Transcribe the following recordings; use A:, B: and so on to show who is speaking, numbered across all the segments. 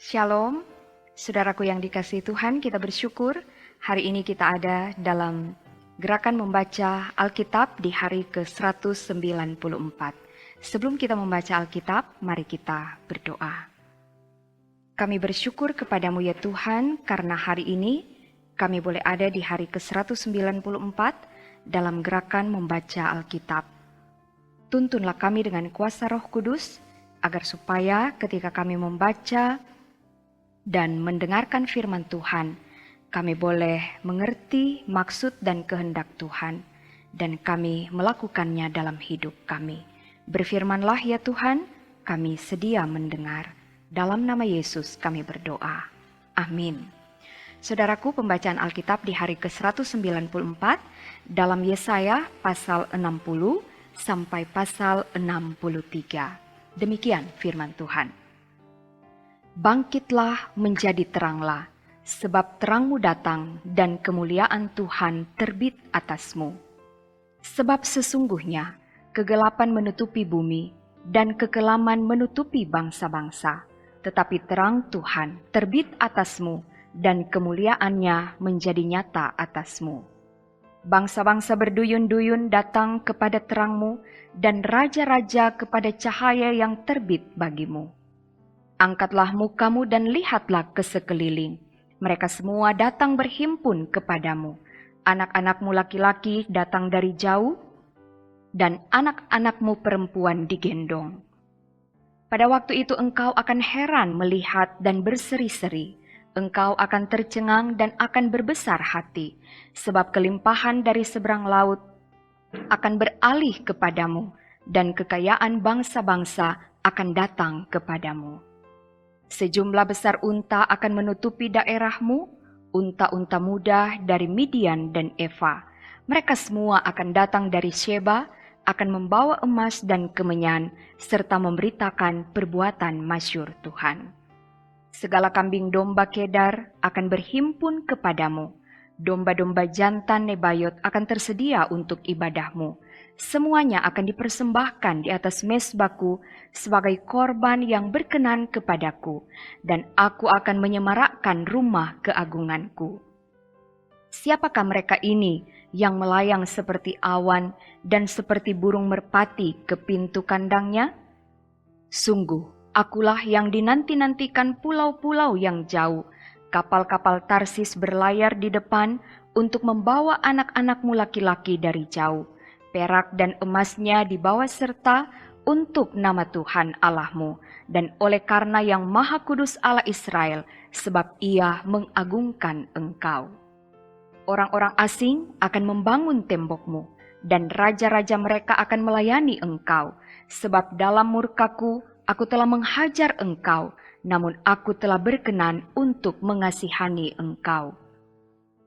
A: Shalom, saudaraku yang dikasihi Tuhan, kita bersyukur hari ini kita ada dalam gerakan membaca Alkitab di hari ke-194. Sebelum kita membaca Alkitab, mari kita berdoa. Kami bersyukur kepadamu ya Tuhan, karena hari ini kami boleh ada di hari ke-194 dalam gerakan membaca Alkitab. Tuntunlah kami dengan kuasa Roh Kudus, agar supaya ketika kami membaca dan mendengarkan firman Tuhan, kami boleh mengerti maksud dan kehendak Tuhan, dan kami melakukannya dalam hidup kami. Berfirmanlah ya Tuhan, kami sedia mendengar. Dalam nama Yesus kami berdoa. Amin. Saudaraku, pembacaan Alkitab di hari ke-194 dalam Yesaya pasal 60 sampai pasal 63. Demikian firman Tuhan. Bangkitlah menjadi teranglah, sebab terangmu datang dan kemuliaan Tuhan terbit atasmu. Sebab sesungguhnya kegelapan menutupi bumi dan kekelaman menutupi bangsa-bangsa, tetapi terang Tuhan terbit atasmu dan kemuliaannya menjadi nyata atasmu. Bangsa-bangsa berduyun-duyun datang kepada terangmu dan raja-raja kepada cahaya yang terbit bagimu. Angkatlah mukamu dan lihatlah ke sekeliling. Mereka semua datang berhimpun kepadamu. Anak-anakmu laki-laki datang dari jauh, dan anak-anakmu perempuan digendong. Pada waktu itu engkau akan heran melihat dan berseri-seri. Engkau akan tercengang dan akan berbesar hati, sebab kelimpahan dari seberang laut akan beralih kepadamu, dan kekayaan bangsa-bangsa akan datang kepadamu. Sejumlah besar unta akan menutupi daerahmu, unta-unta muda dari Midian dan Eva. Mereka semua akan datang dari Sheba, akan membawa emas dan kemenyan, serta memberitakan perbuatan masyhur Tuhan. Segala kambing domba Kedar akan berhimpun kepadamu. Domba-domba jantan Nebayot akan tersedia untuk ibadahmu. Semuanya akan dipersembahkan di atas mezbaku sebagai korban yang berkenan kepadaku, dan aku akan menyemarakkan rumah keagunganku. Siapakah mereka ini yang melayang seperti awan dan seperti burung merpati ke pintu kandangnya? Sungguh, akulah yang dinanti-nantikan pulau-pulau yang jauh. Kapal-kapal Tarsis berlayar di depan untuk membawa anak-anakmu laki-laki dari jauh. Perak dan emasnya dibawa serta untuk nama Tuhan Allahmu, dan oleh karena yang Maha Kudus Allah Israel, sebab Ia mengagungkan engkau. Orang-orang asing akan membangun tembokmu, dan raja-raja mereka akan melayani engkau, sebab dalam murkaku aku telah menghajar engkau, namun aku telah berkenan untuk mengasihani engkau.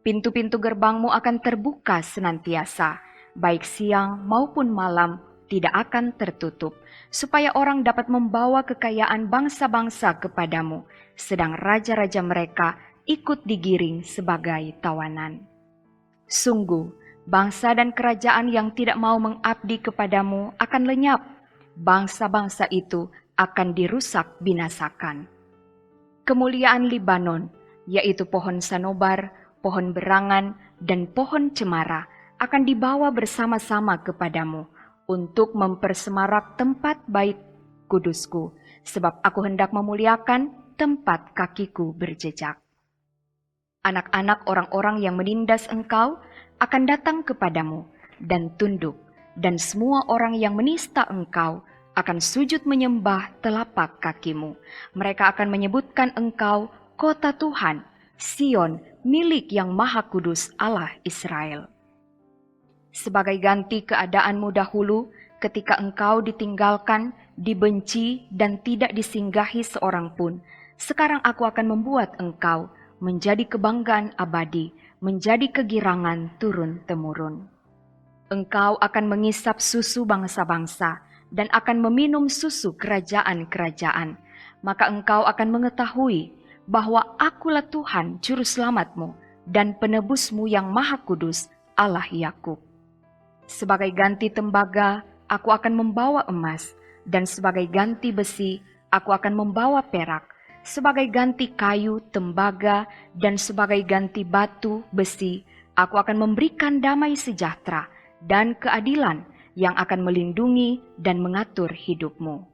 A: Pintu-pintu gerbangmu akan terbuka senantiasa, baik siang maupun malam tidak akan tertutup, supaya orang dapat membawa kekayaan bangsa-bangsa kepadamu, sedang raja-raja mereka ikut digiring sebagai tawanan. Sungguh, bangsa dan kerajaan yang tidak mau mengabdi kepadamu akan lenyap. Bangsa-bangsa itu akan dirusak binasakan. Kemuliaan Libanon, yaitu pohon sanobar, pohon berangan, dan pohon cemara, akan dibawa bersama-sama kepadamu untuk mempersemarak tempat bait kudusku, sebab aku hendak memuliakan tempat kakiku berjejak. Anak-anak orang-orang yang menindas engkau akan datang kepadamu dan tunduk, dan semua orang yang menista engkau akan sujud menyembah telapak kakimu. Mereka akan menyebutkan engkau kota Tuhan, Sion, milik yang Maha Kudus Allah Israel. Sebagai ganti keadaanmu dahulu, ketika engkau ditinggalkan, dibenci, dan tidak disinggahi seorang pun, sekarang aku akan membuat engkau menjadi kebanggaan abadi, menjadi kegirangan turun-temurun. Engkau akan mengisap susu bangsa-bangsa, dan akan meminum susu kerajaan-kerajaan. Maka engkau akan mengetahui bahwa akulah Tuhan juru selamatmu, dan penebusmu yang maha kudus, Allah Yakub. Sebagai ganti tembaga, aku akan membawa emas, dan sebagai ganti besi, aku akan membawa perak, sebagai ganti kayu, tembaga, dan sebagai ganti batu, besi, aku akan memberikan damai sejahtera dan keadilan yang akan melindungi dan mengatur hidupmu.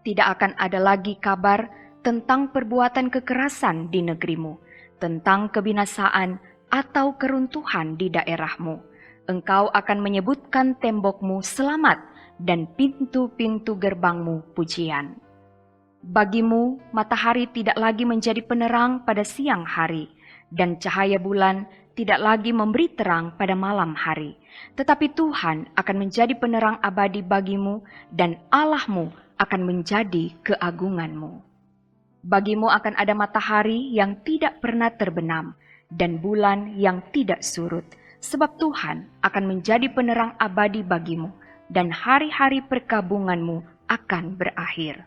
A: Tidak akan ada lagi kabar tentang perbuatan kekerasan di negerimu, tentang kebinasaan atau keruntuhan di daerahmu. Engkau akan menyebutkan tembokmu selamat dan pintu-pintu gerbangmu pujian. Bagimu, matahari tidak lagi menjadi penerang pada siang hari, dan cahaya bulan tidak lagi memberi terang pada malam hari. Tetapi Tuhan akan menjadi penerang abadi bagimu, dan Allahmu akan menjadi keagunganmu. Bagimu akan ada matahari yang tidak pernah terbenam, dan bulan yang tidak surut, sebab Tuhan akan menjadi penerang abadi bagimu, dan hari-hari perkabunganmu akan berakhir.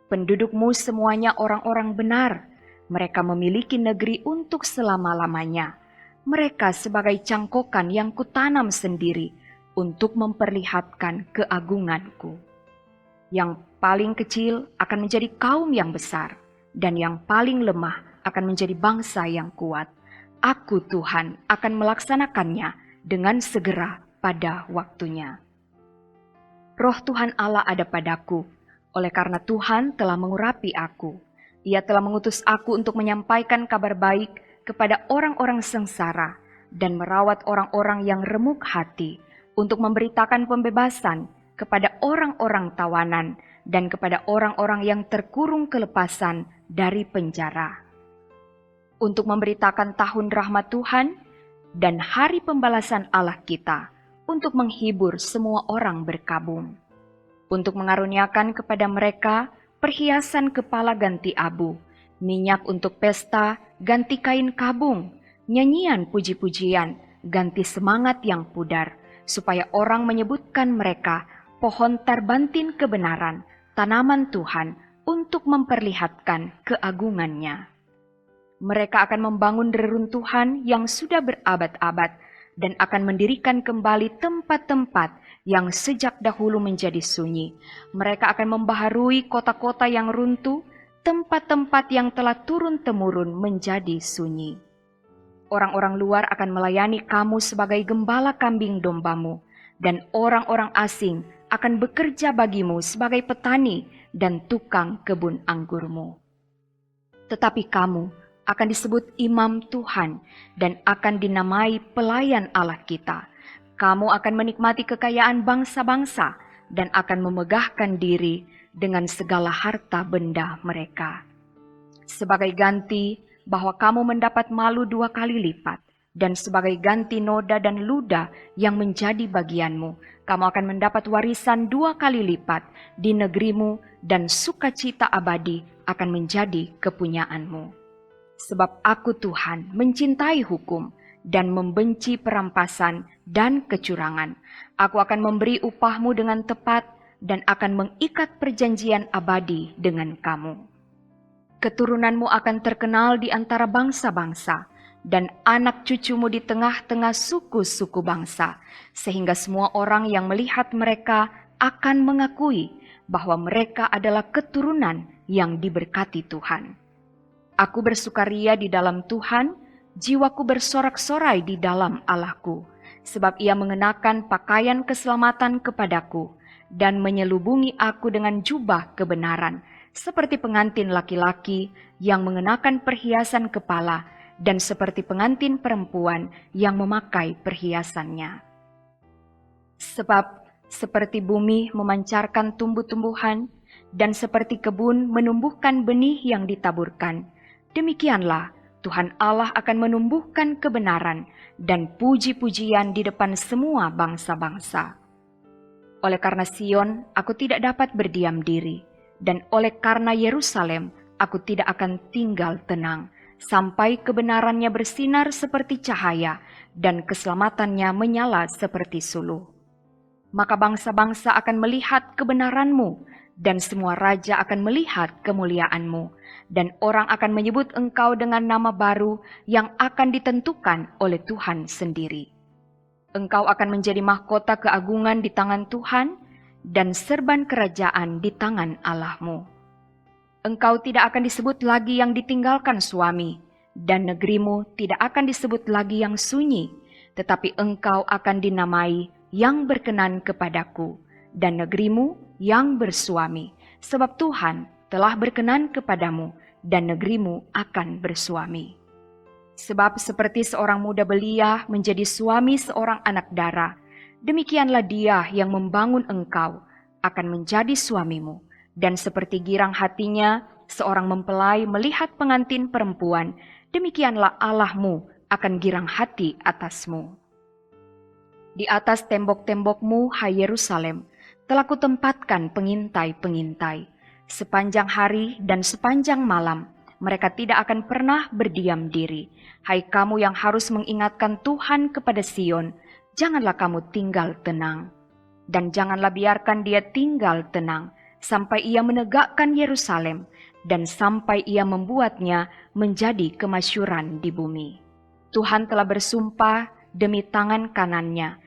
A: Pendudukmu semuanya orang-orang benar, mereka memiliki negeri untuk selama-lamanya. Mereka sebagai cangkokan yang kutanam sendiri untuk memperlihatkan keagunganku. Yang paling kecil akan menjadi kaum yang besar, dan yang paling lemah akan menjadi bangsa yang kuat. Aku Tuhan akan melaksanakannya dengan segera pada waktunya. Roh Tuhan Allah ada padaku, oleh karena Tuhan telah mengurapi aku. Ia telah mengutus aku untuk menyampaikan kabar baik kepada orang-orang sengsara dan merawat orang-orang yang remuk hati, untuk memberitakan pembebasan kepada orang-orang tawanan dan kepada orang-orang yang terkurung kelepasan dari penjara, untuk memberitakan tahun rahmat Tuhan dan hari pembalasan Allah kita, untuk menghibur semua orang berkabung, untuk mengaruniakan kepada mereka perhiasan kepala ganti abu, minyak untuk pesta ganti kain kabung, nyanyian puji-pujian ganti semangat yang pudar, supaya orang menyebutkan mereka pohon terbantin kebenaran, tanaman Tuhan, untuk memperlihatkan keagungannya. Mereka akan membangun reruntuhan yang sudah berabad-abad dan akan mendirikan kembali tempat-tempat yang sejak dahulu menjadi sunyi. Mereka akan membaharui kota-kota yang runtuh, tempat-tempat yang telah turun-temurun menjadi sunyi. Orang-orang luar akan melayani kamu sebagai gembala kambing dombamu, dan orang-orang asing akan bekerja bagimu sebagai petani dan tukang kebun anggurmu. Tetapi kamu akan disebut imam Tuhan dan akan dinamai pelayan Allah kita. Kamu akan menikmati kekayaan bangsa-bangsa dan akan memegahkan diri dengan segala harta benda mereka. Sebagai ganti bahwa kamu mendapat malu 2 kali lipat, dan sebagai ganti noda dan luda yang menjadi bagianmu, kamu akan mendapat warisan 2 kali lipat di negerimu, dan sukacita abadi akan menjadi kepunyaanmu. Sebab aku Tuhan mencintai hukum dan membenci perampasan dan kecurangan. Aku akan memberi upahmu dengan tepat dan akan mengikat perjanjian abadi dengan kamu. Keturunanmu akan terkenal di antara bangsa-bangsa, dan anak cucumu di tengah-tengah suku-suku bangsa, sehingga semua orang yang melihat mereka akan mengakui bahwa mereka adalah keturunan yang diberkati Tuhan. Aku bersukaria di dalam Tuhan, jiwaku bersorak-sorai di dalam Allahku, sebab Ia mengenakan pakaian keselamatan kepadaku dan menyelubungi aku dengan jubah kebenaran, seperti pengantin laki-laki yang mengenakan perhiasan kepala dan seperti pengantin perempuan yang memakai perhiasannya. Sebab seperti bumi memancarkan tumbuh-tumbuhan dan seperti kebun menumbuhkan benih yang ditaburkan, demikianlah Tuhan Allah akan menumbuhkan kebenaran dan puji-pujian di depan semua bangsa-bangsa. Oleh karena Sion, aku tidak dapat berdiam diri, dan oleh karena Yerusalem, aku tidak akan tinggal tenang, sampai kebenarannya bersinar seperti cahaya, dan keselamatannya menyala seperti suluh. Maka bangsa-bangsa akan melihat kebenaranmu, dan semua raja akan melihat kemuliaan-Mu, dan orang akan menyebut Engkau dengan nama baru yang akan ditentukan oleh Tuhan sendiri. Engkau akan menjadi mahkota keagungan di tangan Tuhan, dan serban kerajaan di tangan Allah-Mu. Engkau tidak akan disebut lagi yang ditinggalkan suami, dan negerimu tidak akan disebut lagi yang sunyi, tetapi engkau akan dinamai yang berkenan kepadaku, dan negerimu yang bersuami, sebab Tuhan telah berkenan kepadamu, dan negerimu akan bersuami. Sebab seperti seorang muda belia menjadi suami seorang anak dara, demikianlah dia yang membangun engkau akan menjadi suamimu. Dan seperti girang hatinya seorang mempelai melihat pengantin perempuan, demikianlah Allahmu akan girang hati atasmu. Di atas tembok-tembokmu, hai Yerusalem, telah kutempatkan pengintai-pengintai. Sepanjang hari dan sepanjang malam, mereka tidak akan pernah berdiam diri. Hai kamu yang harus mengingatkan Tuhan kepada Sion, janganlah kamu tinggal tenang. Dan janganlah biarkan dia tinggal tenang, sampai ia menegakkan Yerusalem, dan sampai ia membuatnya menjadi kemasyhuran di bumi. Tuhan telah bersumpah demi tangan kanannya,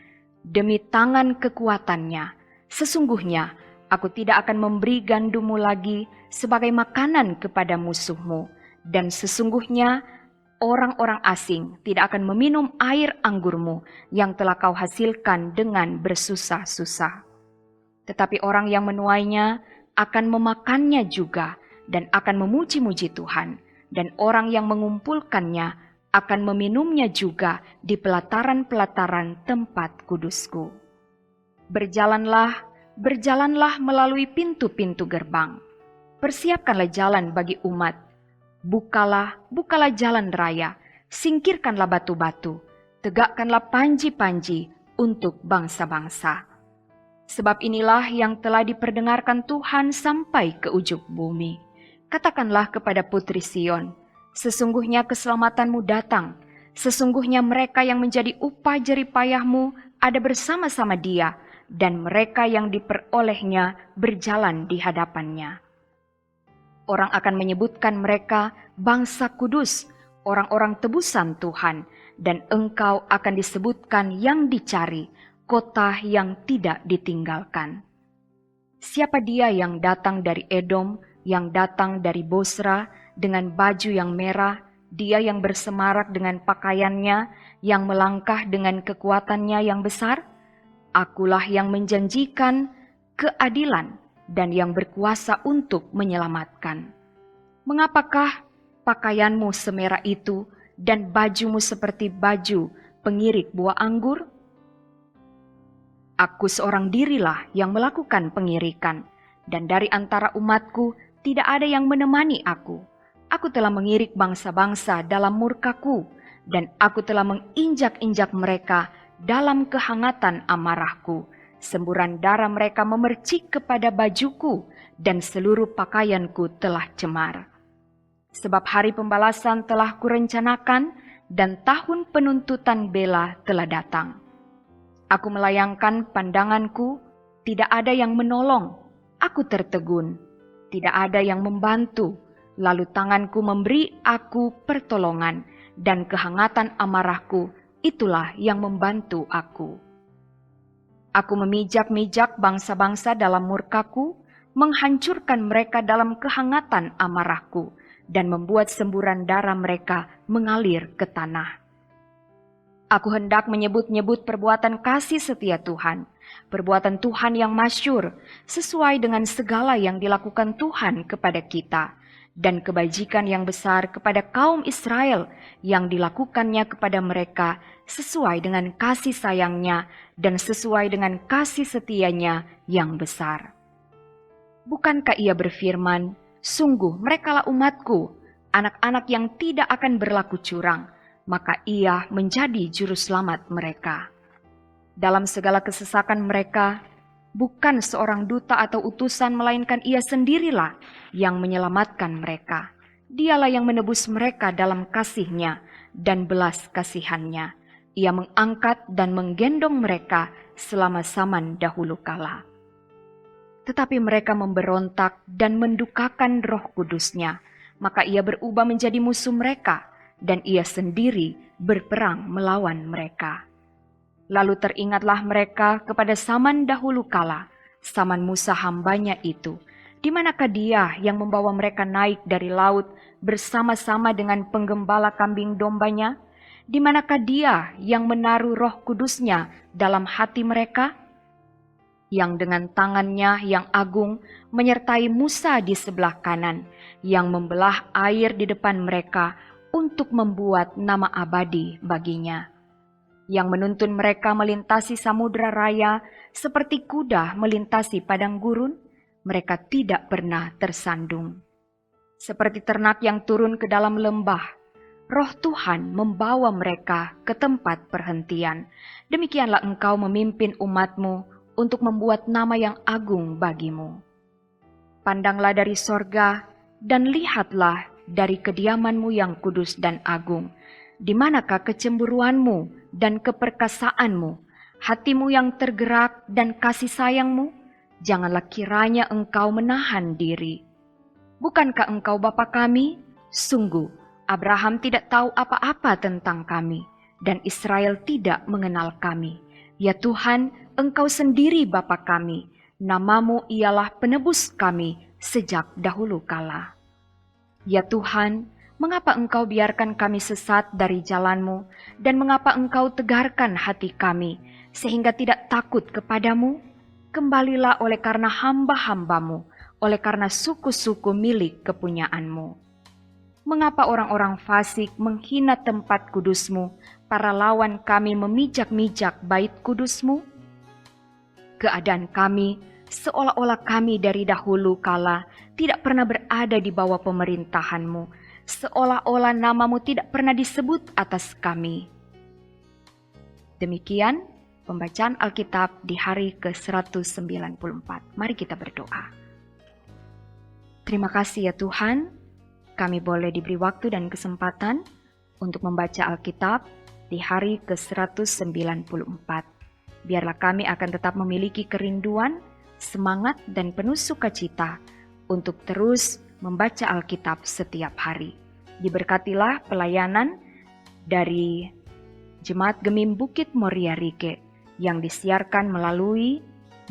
A: demi tangan kekuatannya, sesungguhnya aku tidak akan memberi gandummu lagi sebagai makanan kepada musuhmu, dan sesungguhnya orang-orang asing tidak akan meminum air anggurmu yang telah kau hasilkan dengan bersusah-susah. Tetapi orang yang menuainya akan memakannya juga dan akan memuji-muji Tuhan, dan orang yang mengumpulkannya akan meminumnya juga di pelataran-pelataran tempat kudusku. Berjalanlah, berjalanlah melalui pintu-pintu gerbang. Persiapkanlah jalan bagi umat. Bukalah, bukalah jalan raya. Singkirkanlah batu-batu. Tegakkanlah panji-panji untuk bangsa-bangsa. Sebab inilah yang telah diperdengarkan Tuhan sampai ke ujung bumi. Katakanlah kepada Putri Sion, sesungguhnya keselamatanmu datang. Sesungguhnya mereka yang menjadi upah jerih payahmu ada bersama-sama dia, dan mereka yang diperolehnya berjalan di hadapannya. Orang akan menyebutkan mereka bangsa kudus, orang-orang tebusan Tuhan, dan engkau akan disebutkan yang dicari, kota yang tidak ditinggalkan. Siapa dia yang datang dari Edom, yang datang dari Bosra dengan baju yang merah, dia yang bersemarak dengan pakaiannya, yang melangkah dengan kekuatannya yang besar? Akulah yang menjanjikan keadilan dan yang berkuasa untuk menyelamatkan. Mengapakah pakaianmu semerah itu dan bajumu seperti baju pengirik buah anggur? Aku seorang dirilah yang melakukan pengirikan, dan dari antara umatku tidak ada yang menemani aku. Aku telah mengirik bangsa-bangsa dalam murkaku, dan aku telah menginjak-injak mereka dalam kehangatan amarahku. Semburan darah mereka memercik kepada bajuku, dan seluruh pakaianku telah cemar. Sebab hari pembalasan telah kurencanakan, dan tahun penuntutan bela telah datang. Aku melayangkan pandanganku, tidak ada yang menolong. Aku tertegun, tidak ada yang membantu. Lalu tanganku memberi aku pertolongan, dan kehangatan amarahku itulah yang membantu aku. Aku memijak-mijak bangsa-bangsa dalam murkaku, menghancurkan mereka dalam kehangatan amarahku, dan membuat semburan darah mereka mengalir ke tanah. Aku hendak menyebut-nyebut perbuatan kasih setia Tuhan, perbuatan Tuhan yang masyhur, sesuai dengan segala yang dilakukan Tuhan kepada kita, dan kebajikan yang besar kepada kaum Israel yang dilakukannya kepada mereka sesuai dengan kasih sayangnya dan sesuai dengan kasih setianya yang besar. Bukankah ia berfirman, sungguh merekalah umatku, anak-anak yang tidak akan berlaku curang, maka ia menjadi juru selamat mereka. Dalam segala kesesakan mereka, bukan seorang duta atau utusan, melainkan ia sendirilah yang menyelamatkan mereka. Dialah yang menebus mereka dalam kasih-Nya dan belas kasihan-Nya. Ia mengangkat dan menggendong mereka selama zaman dahulu kala. Tetapi mereka memberontak dan mendukakan Roh Kudus-Nya, maka ia berubah menjadi musuh mereka, dan ia sendiri berperang melawan mereka. Lalu teringatlah mereka kepada zaman dahulu kala, zaman Musa hambanya itu, di manakah dia yang membawa mereka naik dari laut bersama-sama dengan penggembala kambing dombanya? Di manakah dia yang menaruh Roh Kudus-Nya dalam hati mereka? Yang dengan tangannya yang agung menyertai Musa di sebelah kanan, yang membelah air di depan mereka untuk membuat nama abadi baginya. Yang menuntun mereka melintasi samudera raya seperti kuda melintasi padang gurun, mereka tidak pernah tersandung. Seperti ternak yang turun ke dalam lembah, Roh Tuhan membawa mereka ke tempat perhentian. Demikianlah Engkau memimpin umat-Mu untuk membuat nama yang agung bagimu. Pandanglah dari sorga dan lihatlah dari kediaman-Mu yang kudus dan agung. Di manakah kecemburuan-Mu dan keperkasaanmu, hatimu yang tergerak dan kasih sayangmu? Janganlah kiranya Engkau menahan diri. Bukankah Engkau Bapa kami? Sungguh, Abraham tidak tahu apa-apa tentang kami, dan Israel tidak mengenal kami. Ya Tuhan, Engkau sendiri Bapa kami, nama-Mu ialah penebus kami sejak dahulu kala. Ya Tuhan, mengapa Engkau biarkan kami sesat dari jalan-Mu, dan mengapa Engkau tegarkan hati kami, sehingga tidak takut kepadamu? Kembalilah oleh karena hamba-hamba-Mu, oleh karena suku-suku milik kepunyaan-Mu. Mengapa orang-orang fasik menghina tempat kudus-Mu, para lawan kami memijak-mijak bait kudus-Mu? Keadaan kami seolah-olah kami dari dahulu kala tidak pernah berada di bawah pemerintahan-Mu, seolah-olah nama-Mu tidak pernah disebut atas kami. Demikian pembacaan Alkitab di hari ke-194. Mari kita berdoa. Terima kasih ya Tuhan, kami boleh diberi waktu dan kesempatan untuk membaca Alkitab di hari ke-194. Biarlah kami akan tetap memiliki kerinduan, semangat, dan penuh sukacita untuk terus membaca Alkitab setiap hari. Diberkatilah pelayanan dari Jemaat Gemim Bukit Moria Rike yang disiarkan melalui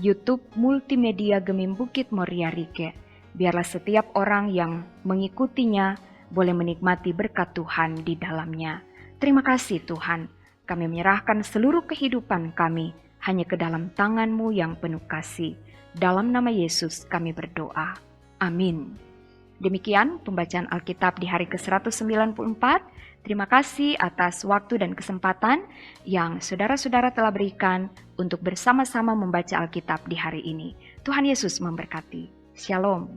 A: YouTube Multimedia Gemim Bukit Moria Rike. Biarlah setiap orang yang mengikutinya boleh menikmati berkat Tuhan di dalamnya. Terima kasih Tuhan, kami menyerahkan seluruh kehidupan kami hanya ke dalam tangan-Mu yang penuh kasih. Dalam nama Yesus kami berdoa. Amin. Demikian pembacaan Alkitab di hari ke-194. Terima kasih atas waktu dan kesempatan yang saudara-saudara telah berikan untuk bersama-sama membaca Alkitab di hari ini. Tuhan Yesus memberkati. Shalom.